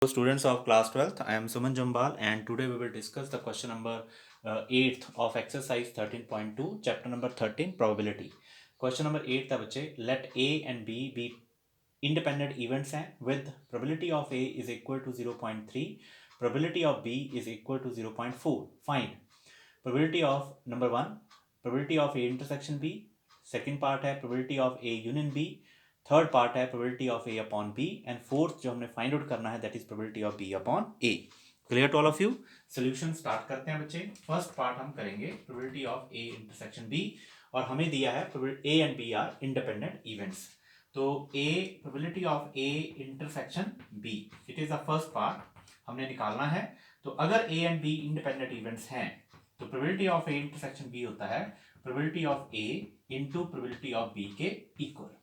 Students of class 12th, I am Suman Jambal and today we will discuss the question number 8th of exercise 13.2 chapter number 13 probability. Question number 8 था बच्चे, let A and B be independent events हैं with probability of A is equal to 0.3, probability of B is equal to 0.4. Find probability of number 1, probability of A intersection B, second part है probability of A union B, third part है probability of A upon B and fourth जो हमने find out करना है that is probability of B upon A. Clear to all of you. Solution start करते हैं बच्चे. First part हम करेंगे probability of A intersection B और हमें दिया है A and B are independent events. तो A probability of A intersection B it is the first part हमने निकालना है. तो अगर A and B independent events हैं तो probability of A intersection B होता है probability of A into probability of B के इक्वल.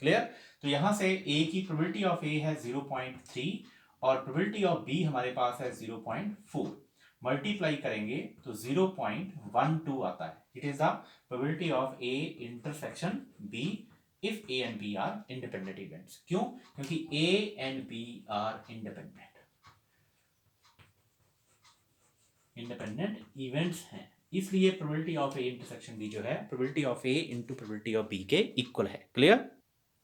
क्लियर. तो यहां से a की प्रोबेबिलिटी ऑफ a है 0.3 और प्रोबेबिलिटी ऑफ b हमारे पास है 0.4. मल्टीप्लाई करेंगे तो 0.12 आता है. It is the probability of a intersection b if a and b are independent events. क्यों? क्योंकि a and b are independent events हैं, इसलिए probability of a intersection b जो है probability of a into probability of b के equal है. Clear.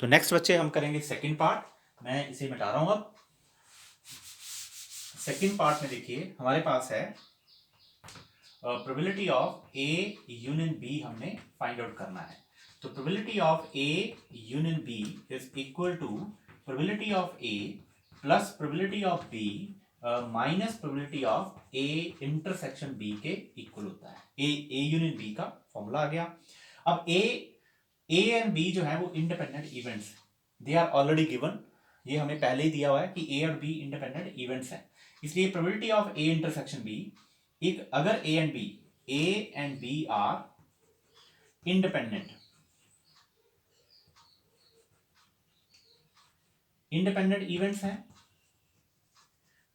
तो next बच्चे हम करेंगे सेकंड पार्ट. मैं इसे मिटा रहा हूं. अब सेकंड पार्ट में देखिए हमारे पास है probability of A union B हमने फाइंड आउट करना है. तो probability of A union B is equal to probability of A plus probability of B minus probability of A intersection B के इक्वल होता है. ए यूनियन बी का formula आ गया. अब ए एंड बी जो है वो independent events, they are already given. ये हमें पहले ही दिया हुआ है कि ए और बी इंडिपेंडेंट इवेंट्स हैं, इसलिए probability of A intersection B एक अगर A and B are independent events हैं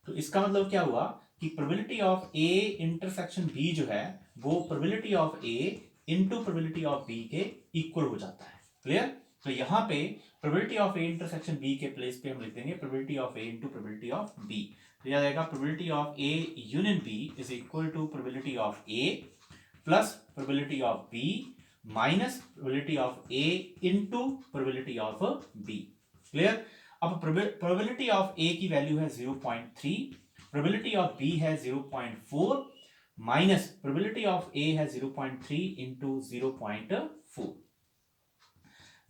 तो इसका मतलब क्या हुआ कि probability of A intersection B जो है वो probability of A into probability of B के इक्वल हो जाता है. क्लियर. तो यहां पे probability of A intersection B के प्लेस पे हम लिख देंगे probability of A into probability of B. तो यह आएगा probability of A union B is equal to probability of A plus probability of B minus probability of A into probability of B. Clear. अब probability of A की value है 0.3, probability of B है 0.4 minus probability of ए है 0.3 into 0.4.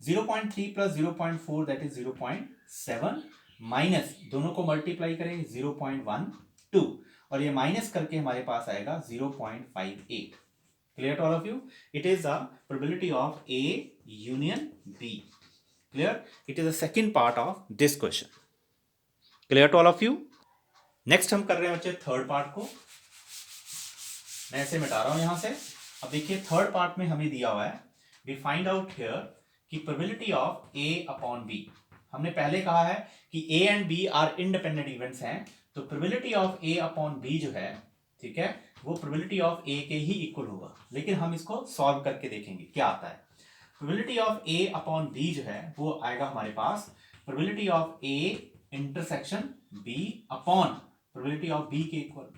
0.3 plus 0.4 that is 0.7 minus दोनों को multiply करेंगे 0.12 और ये माइनस करके हमारे पास आएगा 0.58. Clear to all of you. It is the probability of A union B. Clear. It is the second part of this question. Clear to all of you. Next हम कर रहे हैं बच्चे थर्ड पार्ट को. मैं इसे मिटा रहा हूं यहां से. अब देखिए थर्ड पार्ट में हमें दिया हुआ है वी फाइंड आउट हियर कि probability of A upon B. हमने पहले कहा है कि A and B are independent events हैं तो probability of A upon B जो है, ठीक है, वो प्रोबेबिलिटी ऑफ ए के ही इक्वल होगा. लेकिन हम इसको सॉल्व करके देखेंगे क्या आता है. Probability of A upon B जो है वो आएगा हमारे पास probability of A intersection B upon probability of B के इक्वल.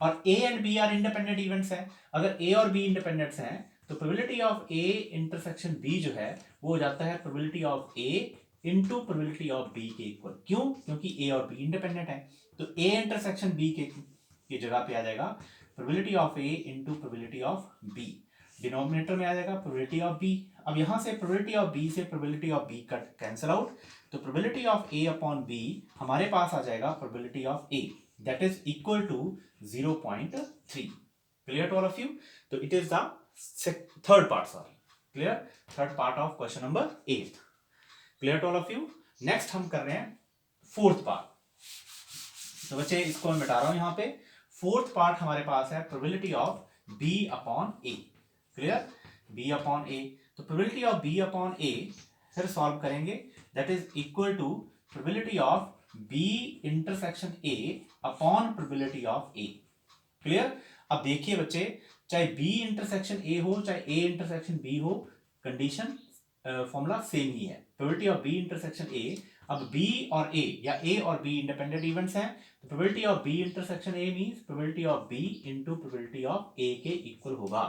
और A and B are independent events हैं. अगर ए और बी इंडिपेंडेंट्स हैं तो probability of A intersection B जो है वो हो जाता है probability of A into probability of B के इक्वल. क्यों? क्योंकि ए और बी इंडिपेंडेंट है. तो ए इंटरसेक्शन बी के जगह पे आ जाएगा probability of A into probability of B. Denominator में आ जाएगा प्रोबेबिलिटी ऑफ बी. अब यहां से प्रोबेबिलिटी ऑफ बी से probability of B cut cancel out. तो probability of A upon B हमारे पास आ जाएगा probability of A that is equal to 0.3. Clear to all of you. तो it is the third part. Sorry, clear. Third part of question number 8. Clear to all of you. Next हम कर रहे हैं fourth part. तो बच्चे इसको मैं मिटा रहा हूं यहां पे. फोर्थ पार्ट हमारे पास है probability of B upon A. Clear. B upon A. तो probability of B upon A फिर सॉल्व करेंगे that is equal to probability of B intersection A upon probability of A. Clear. अब देखिए बच्चे चाहे बी इंटरसेक्शन ए हो चाहे A intersection B हो, कंडीशन फॉर्मूला सेम ही है. Probability of B intersection A अब बी और ए या ए और बी इंडिपेंडेंट इवेंट्स हैं, तो probability of B intersection A means probability of B into probability of A के इक्वल होगा।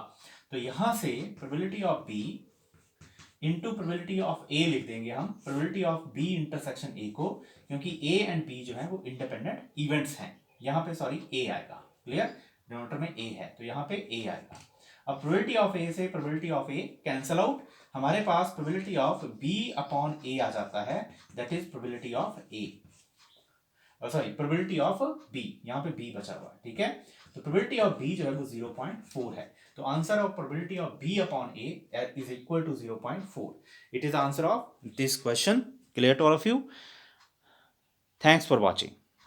तो यहां से probability of B into probability of A लिख देंगे हम probability of B intersection A को, क्योंकि ए एंड बी जो है वो इंडिपेंडेंट इवेंट्स हैं। यहाँ पे सॉरी ए आएगा, क्लियर, डिनोमिनेटर में ए है तो यहाँ पे ए आएगा। अब प्रोबेबिलिटी ऑफ ए से probability of A cancel out, हमारे पास probability of B upon A आ जाता है, that is probability of A, sorry probability of B, यहाँ पे बी बचा हुआ है, ठीक है। तो प्रोबेबिलिटी ऑफ बी जो है वो 0.4 है। तो answer of probability of B upon A is equal to 0.4। It is answer of this question. Clear to all of you? Thanks for watching.